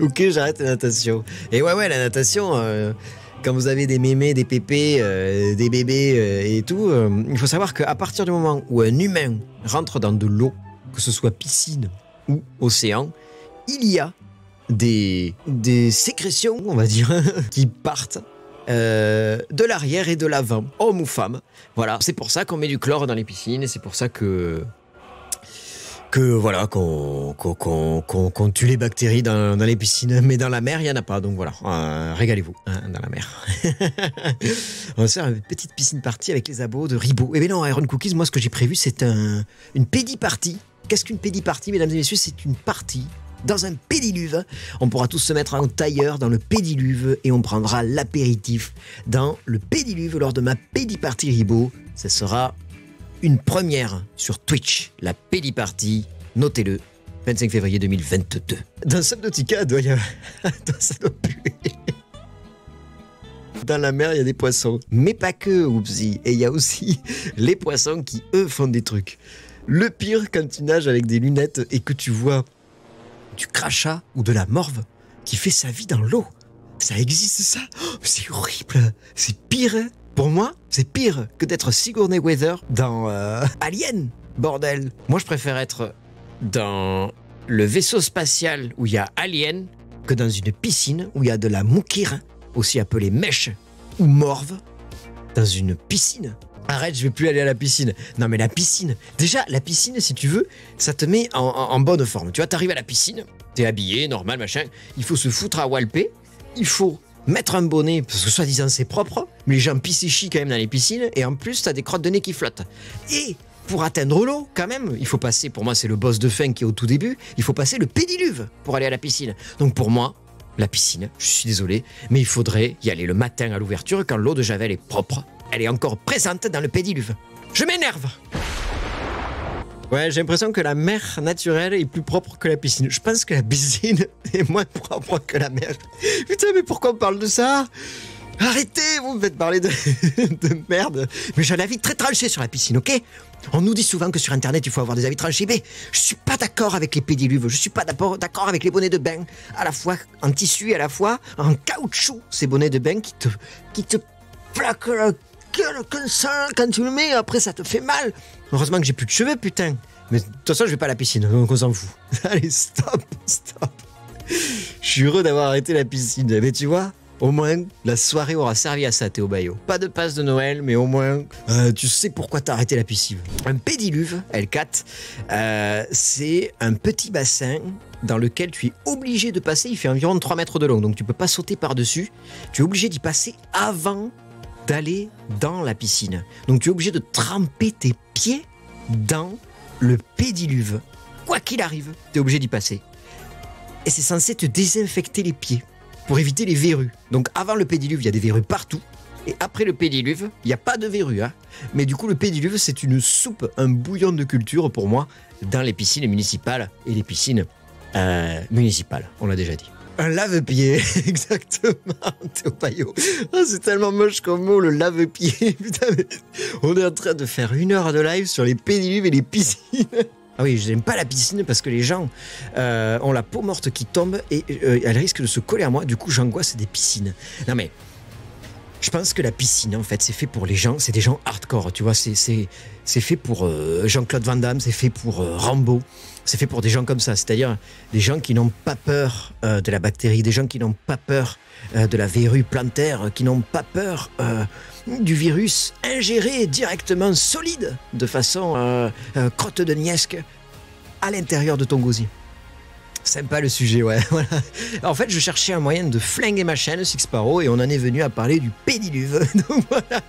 Ok, j'arrête la natation. Et ouais, la natation, quand vous avez des mémés, des pépés, des bébés et tout, il faut savoir qu'à partir du moment où un humain rentre dans de l'eau, que ce soit piscine ou océan, il y a des sécrétions, on va dire, qui partent de l'arrière et de l'avant, homme ou femme. Voilà, c'est pour ça qu'on met du chlore dans les piscines et c'est pour ça que voilà, qu'on tue les bactéries dans les piscines, mais dans la mer, il n'y en a pas. Donc voilà, régalez-vous dans la mer. On va se faire une petite piscine party avec les abos de Ribot. Eh bien non, Iron Cookies, moi ce que j'ai prévu, c'est une pédi-party. Qu'est-ce qu'une pédi-party, mesdames et messieurs? C'est une partie dans un pédiluve. On pourra tous se mettre en tailleur dans le pédiluve et on prendra l'apéritif dans le pédiluve lors de ma pédi-party Ribot. Ce sera une première sur Twitch, la Pédi Party, notez-le, 25 février 2022. Dans Subnautica, doit y avoir... ça doit puer. Dans la mer, il y a des poissons. Mais pas que, oupsie. Et il y a aussi les poissons qui, eux, font des trucs. Le pire, quand tu nages avec des lunettes et que tu vois du crachat ou de la morve qui fait sa vie dans l'eau. Ça existe, ça? Oh, c'est horrible. C'est pire, hein? Pour moi, c'est pire que d'être Sigourney Weaver dans Alien, bordel. Moi, je préfère être dans le vaisseau spatial où il y a Alien que dans une piscine où il y a de la mouquire, aussi appelée mèche ou morve, dans une piscine. Arrête, je vais plus aller à la piscine. Non, mais la piscine, déjà, la piscine, si tu veux, ça te met en bonne forme. Tu vois, t'arrives à la piscine, t'es habillé, normal, machin. Il faut se foutre à walper. Il faut mettre un bonnet, parce que soi-disant c'est propre, mais les gens pissent et chient quand même dans les piscines, et en plus t'as des crottes de nez qui flottent. Et pour atteindre l'eau, quand même, il faut passer, pour moi c'est le boss de fin qui est au tout début, il faut passer le pédiluve pour aller à la piscine. Donc pour moi, la piscine, je suis désolé, mais il faudrait y aller le matin à l'ouverture quand l'eau de Javel est propre. Elle est encore présente dans le pédiluve. Je m'énerve! Ouais, j'ai l'impression que la mer naturelle est plus propre que la piscine. Je pense que la piscine est moins propre que la mer. Putain, mais pourquoi on parle de ça? Arrêtez, vous me faites parler de merde. Mais j'ai un avis très tranché sur la piscine, ok? On nous dit souvent que sur Internet, il faut avoir des avis tranchés. Mais je suis pas d'accord avec les pédiluves. Je suis pas d'accord avec les bonnets de bain. À la fois en tissu et à la fois en caoutchouc. Ces bonnets de bain qui te plaquent la gueule comme ça quand tu le mets. Après, ça te fait mal. Heureusement que j'ai plus de cheveux, putain. Mais de toute façon, je vais pas à la piscine, donc on s'en fout. Allez, stop. Je suis heureux d'avoir arrêté la piscine. Mais tu vois, au moins, la soirée aura servi à ça, Théo Bayo. Pas de passe de Noël, mais au moins, tu sais pourquoi t'as arrêté la piscine. Un pédiluve, L4, c'est un petit bassin dans lequel tu es obligé de passer. Il fait environ 3 mètres de long, donc tu peux pas sauter par-dessus. Tu es obligé d'y passer avant d'aller dans la piscine. Donc tu es obligé de tremper tes pieds dans le pédiluve. Quoi qu'il arrive, tu es obligé d'y passer. Et c'est censé te désinfecter les pieds pour éviter les verrues. Donc avant le pédiluve, il y a des verrues partout. Et après le pédiluve, il n'y a pas de verrues. Hein. Mais du coup, le pédiluve, c'est une soupe, un bouillon de culture pour moi dans les piscines municipales et les piscines municipales. On l'a déjà dit. Un lave-pied, exactement, Théo Paillot. Oh, c'est tellement moche comme mot, le lave-pied. Putain, mais on est en train de faire 1 heure de live sur les pédiluves et les piscines. Ah oui, je n'aime pas la piscine parce que les gens ont la peau morte qui tombe et elle risque de se coller à moi. Du coup, j'angoisse des piscines. Non mais, je pense que la piscine, en fait, c'est fait pour les gens, c'est des gens hardcore, tu vois. C'est fait pour Jean-Claude Van Damme, c'est fait pour Rambo. C'est fait pour des gens comme ça, c'est-à-dire des gens qui n'ont pas peur de la bactérie, des gens qui n'ont pas peur de la verrue plantaire, qui n'ont pas peur du virus ingéré directement solide, de façon crotte de niesque, à l'intérieur de ton gosier. Sympa le sujet, ouais. Voilà. En fait, je cherchais un moyen de flinguer ma chaîne, Six Sparrow, et on en est venu à parler du pédiluve. Donc voilà.